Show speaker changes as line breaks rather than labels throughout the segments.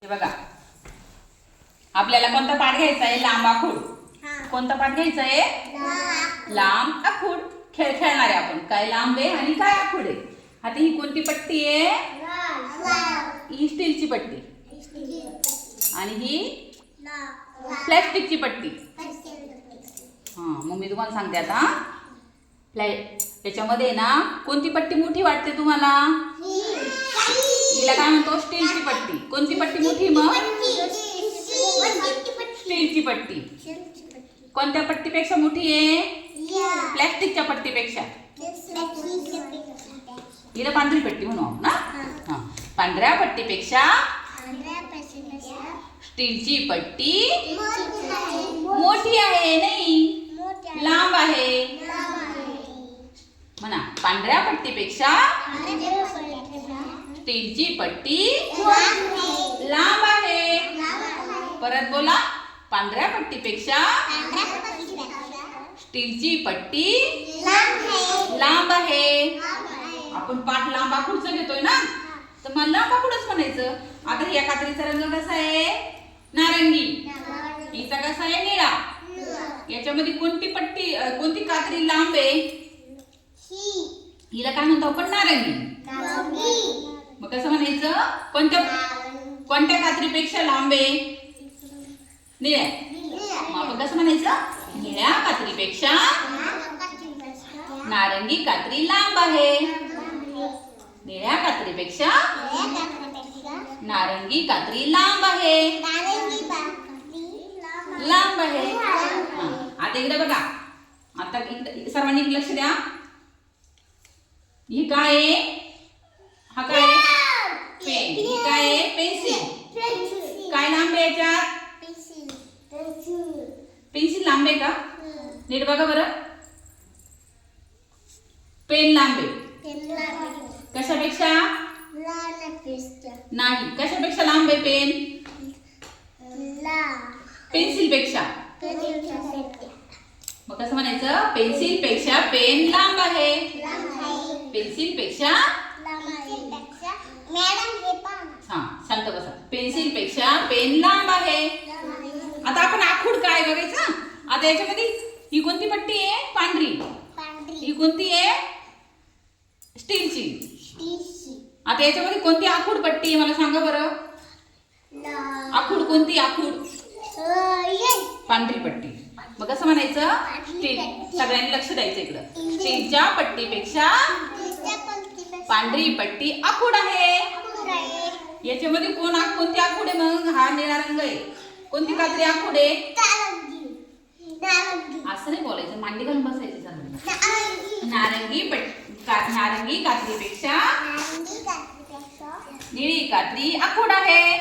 बघा, आपल्याला कोणता पाठ घ्यायचा आहे? लांब आखूड. कोणता पाठ घ्यायचा आहे? लांब आखूड. खेळ खेळणार आहे आपण. काय लांब आहे आणि काय आखूड आहे. आता ही कोणती पट्टी आहे? ही स्टीलची पट्टी आणि ही प्लॅस्टिकची पट्टी. मग मी तुम्हाला सांगते आता. याच्यामध्ये ना कोणती पट्टी मोठी वाटते तुम्हाला? हिला काय म्हणतो? स्टीलची पट्टी. कोणती पट्टी मोठी? मग स्टीलची पट्टी. कोणत्या पट्टीपेक्षा मोठी आहे? प्लॅस्टिकच्या पट्टीपेक्षा. हिला पांढरी पट्टी म्हणू आपण ना. पांढऱ्या पट्टीपेक्षा स्टीलची पट्टी मोठी आहे. नाही, लांब आहे. म्हणा, पांढऱ्या पट्टीपेक्षा स्टीलची पट्टी लांब आहे. परत बोला, पांढऱ्या पट्टीपेक्षा स्टीलची पट्टी लांब आहे. आपण पाठ लांब आखूडचं घेतोय ना, तर मला लांब आखूडच म्हणायचं. आता या कात्रीचा रंग कसा आहे? नारंगी. हिचा कसा आहे? निळा. याच्यामध्ये कोणती पट्टी, कोणती कात्री लांब आहे? हिला काय म्हणतो आपण? नारंगी. मग कसं म्हणायचं? कोणत्या कात्रीपेक्षा लांब आहे? निळ्या. मग आपण कसं म्हणायचं? निळ्या कात्रीपेक्षा नारंगी कात्री लांब आहे. निळ्या कात्रीपेक्षा नारंगी कात्री लांब आहे. लांब आहे. आता इकडे बघा. आता सर्वांनी लक्ष द्या. ही काय आहे? हा काय आहे? पेन. ही काय आहे? पेन्सिल. काय लांब आहे याच्यात? पेन्सिल लांब आहे का? नीट बघा बरं. पेन लांब आहे. कशापेक्षा? नाही. कशापेक्षा लांब आहे पेन? पेन्सिल पेक्षा. मग कसं म्हणायचं? पेन्सिल पेक्षा पेन लांब आहे. पेन्सिल पेक्षा शांत बसा. पेन्सिल पेक्षा पेन लांब आहे. आता आपण आखूड काय बघायचं. आता याच्यामध्ये ही कोणती पट्टी आहे? पांढरी. ही कोणती आहे? स्टीलची. आता याच्यामध्ये कोणती आखूड पट्टी आहे? मला सांगा बरं. आखूड कोणती? आखूड पांढरी पट्टी. मग कसं म्हणायचं? स्टील. सगळ्यांनी लक्ष द्यायचं इकडं. स्टीलच्या पट्टीपेक्षा पांढरी पट्टी आखूड आहे. याच्यामध्ये कोणती आखूड आहे? मग हा निळा रंग आहे. कोणती कात्री आखूड आहे? असं नाही बोलायचं, मांडी घालून बसायचं सर्व. नारंगी कात्रीपेक्षा निळी कात्री आखूड आहे.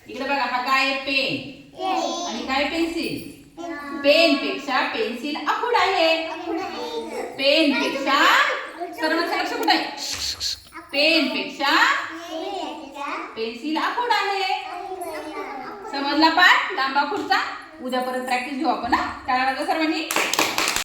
इकडे बघा, हा काय? पेन. आणि काय? पेन्सिल. पेन पेक्षा पेन्सिल आखूड आहे. पेन पेक्षा सर्वांचं लक्ष कुठे आहे? पेन पेक्षा पेन्सिल आखूड आहे. समजला पाठ लांब आखूडचा? उद्या परत प्रॅक्टिस घेऊ आपण. काय सर्वांनी?